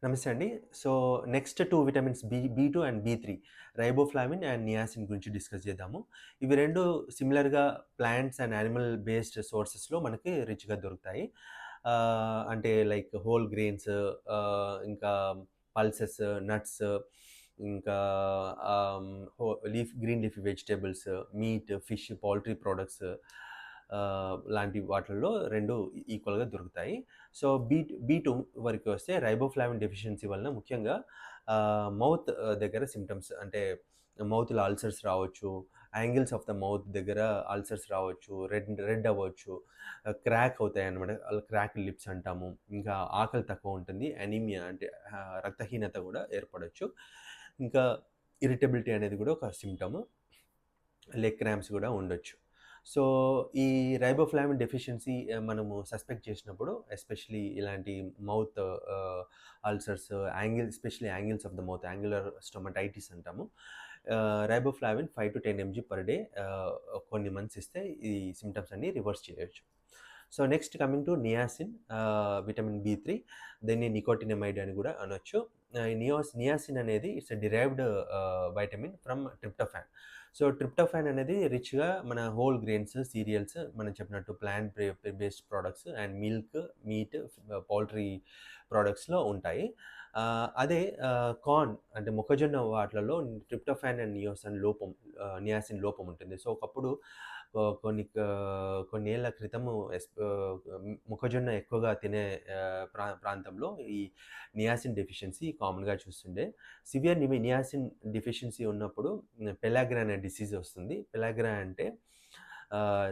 నమస్తే అండి. So, next 2 vitamins B two and బి3 రైబోఫ్లావిన్ అండ్ నియాసిన్ గురించి డిస్కస్ చేద్దాము. ఇవి 2 సిమిలర్‌గా ప్లాంట్స్ అండ్ యానిమల్ బేస్డ్ సోర్సెస్‌లో మనకి రిచ్‌గా దొరుకుతాయి. అంటే లైక్ హోల్ గ్రెయిన్స్, ఇంకా పల్సెస్, నట్స్, ఇంకా ఆహ్, హో green leafy vegetables, meat, fish, poultry products లాంటి వాటిల్లో 2 ఈక్వల్‌గా దొరుకుతాయి. సో, బి2 వరకు వస్తే రైబోఫ్లావిన్ డెఫిషియన్సీ వలన ముఖ్యంగా మౌత్ దగ్గర సింప్టమ్స్ అంటే మౌత్‌లో అల్సర్స్ రావచ్చు, యాంగిల్స్ ఆఫ్ ద మౌత్ దగ్గర అల్సర్స్ రావచ్చు, రెడ్ రెడ్ అవ్వచ్చు, క్రాక్ అవుతాయన్నమాట. క్రాక్ లిప్స్ అంటాము. ఇంకా ఆకలి తక్కువ ఉంటుంది. అనీమియా అంటే రక్తహీనత కూడా ఏర్పడొచ్చు. ఇంకా ఇరిటబిలిటీ అనేది కూడా ఒక సింప్టమ్. లెగ్ క్రాంప్స్ కూడా ఉండొచ్చు. సో, ఈ రైబోఫ్లావిన్ డెఫిషియన్సీ మనము సస్పెక్ట్ చేసినప్పుడు ఎస్పెషల్లీ ఇలాంటి mouth ulcers, especially angles of the mouth, angular stomatitis అంటాము. రైబోఫ్లావిన్ 5-10 ఎంజీ పర్ డే కొన్ని మంత్స్ ఇస్తే ఈ సింప్టమ్స్ అన్నీ రివర్స్ చేయొచ్చు. So, next coming to niacin, vitamin బి3, దీన్ని నికోటినమైడ్ అని కూడా అనొచ్చు. నియాసిన్ అనేది it's derived vitamin from tryptophan. So, tryptophan అనేది రిచ్‌గా మన హోల్ గ్రెయిన్స్, సీరియల్స్ మనం చెప్పినట్టు plant based products and milk, meat, poultry ప్రొడక్ట్స్‌లో ఉంటాయి. అదే కార్న్ అంటే మొక్కజొన్న వాటిలలో ట్రిప్టోఫాన్ అండ్ నియాసిన్ లోపం ఉంటుంది. సో, ఒకప్పుడు కొన్నేళ్ల క్రితము మొక్కజొన్న ఎక్కువగా తినే ప్రాంతంలో ఈ నియాసిన్ డెఫిషియన్సీ కామన్‌గా చూస్తుండే. సివియర్ నియాసిన్ డెఫిషియన్సీ ఉన్నప్పుడు పెలాగ్రా అనే డిసీజ్ వస్తుంది. పెలాగ్రా అంటే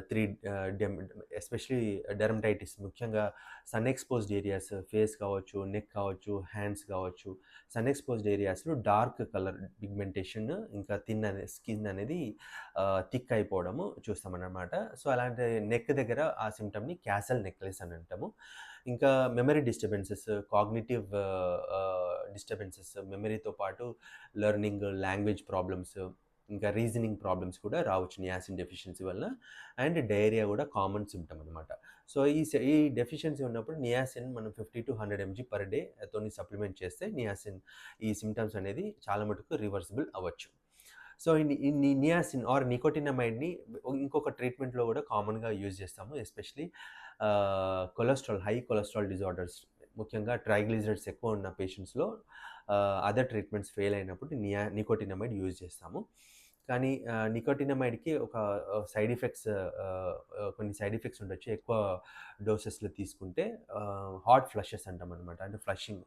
3 డెమ్ ఎస్పెషల్లీ డెర్మటైటిస్, ముఖ్యంగా సన్ ఎక్స్‌పోజ్డ్ ఏరియాస్, ఫేస్ కావచ్చు, నెక్ కావచ్చు, హ్యాండ్స్ కావచ్చు. సన్ ఎక్స్‌పోజ్డ్ ఏరియాస్‌లో డార్క్ కలర్ పిగ్మెంటేషన్, ఇంకా స్కిన్ అనేది థిక్ అయిపోవడము చూస్తామన్నమాట. సో, అలాంటి నెక్ దగ్గర ఆ సింప్టమ్‌ని క్యాసల్ నెక్లెస్ అని అంటాము. ఇంకా మెమరీ డిస్టర్బెన్సెస్, కాగ్నిటివ్ డిస్టర్బెన్సెస్, మెమరీతో పాటు లెర్నింగ్, లాంగ్వేజ్ ప్రాబ్లమ్స్, ఇంకా రీజనింగ్ ప్రాబ్లమ్స్ కూడా రావచ్చు నియాసిన్ డెఫిషియన్సీ వల్ల. అండ్ డయేరియా కూడా కామన్ సింప్టమ్ అనమాట. సో, ఈ డెఫిషియన్సీ ఉన్నప్పుడు నియాసిన్ మనం 50-100 ఎంజీ పర్ డే తోని సప్లిమెంట్ చేస్తే ఈ సింప్టమ్స్ అనేది చాలా మటుకు రివర్సిబుల్ అవ్వచ్చు. సో, ఈ నియాసిన్ ఆర్ నికోటినమైడ్‌ని ఇంకొక ట్రీట్మెంట్‌లో కూడా కామన్‌గా యూజ్ చేస్తాము. ఎస్పెషల్లీ హై కొలెస్ట్రాల్ డిజార్డర్స్, ముఖ్యంగా ట్రైగ్లిజరైడ్స్ ఎక్కువ ఉన్న పేషెంట్స్‌లో అదర్ ట్రీట్మెంట్స్ ఫెయిల్ అయినప్పుడు నికోటినమైడ్ యూజ్ చేస్తాము. కానీ నికోటినమైడ్‌కి ఒక సైడ్ ఎఫెక్ట్స్, కొన్ని సైడ్ ఎఫెక్ట్స్ ఉండొచ్చు. ఎక్కువ డోసెస్‌లో తీసుకుంటే హాట్ ఫ్లషెస్ అంటామనమాట. అంటే ఫ్లషింగ్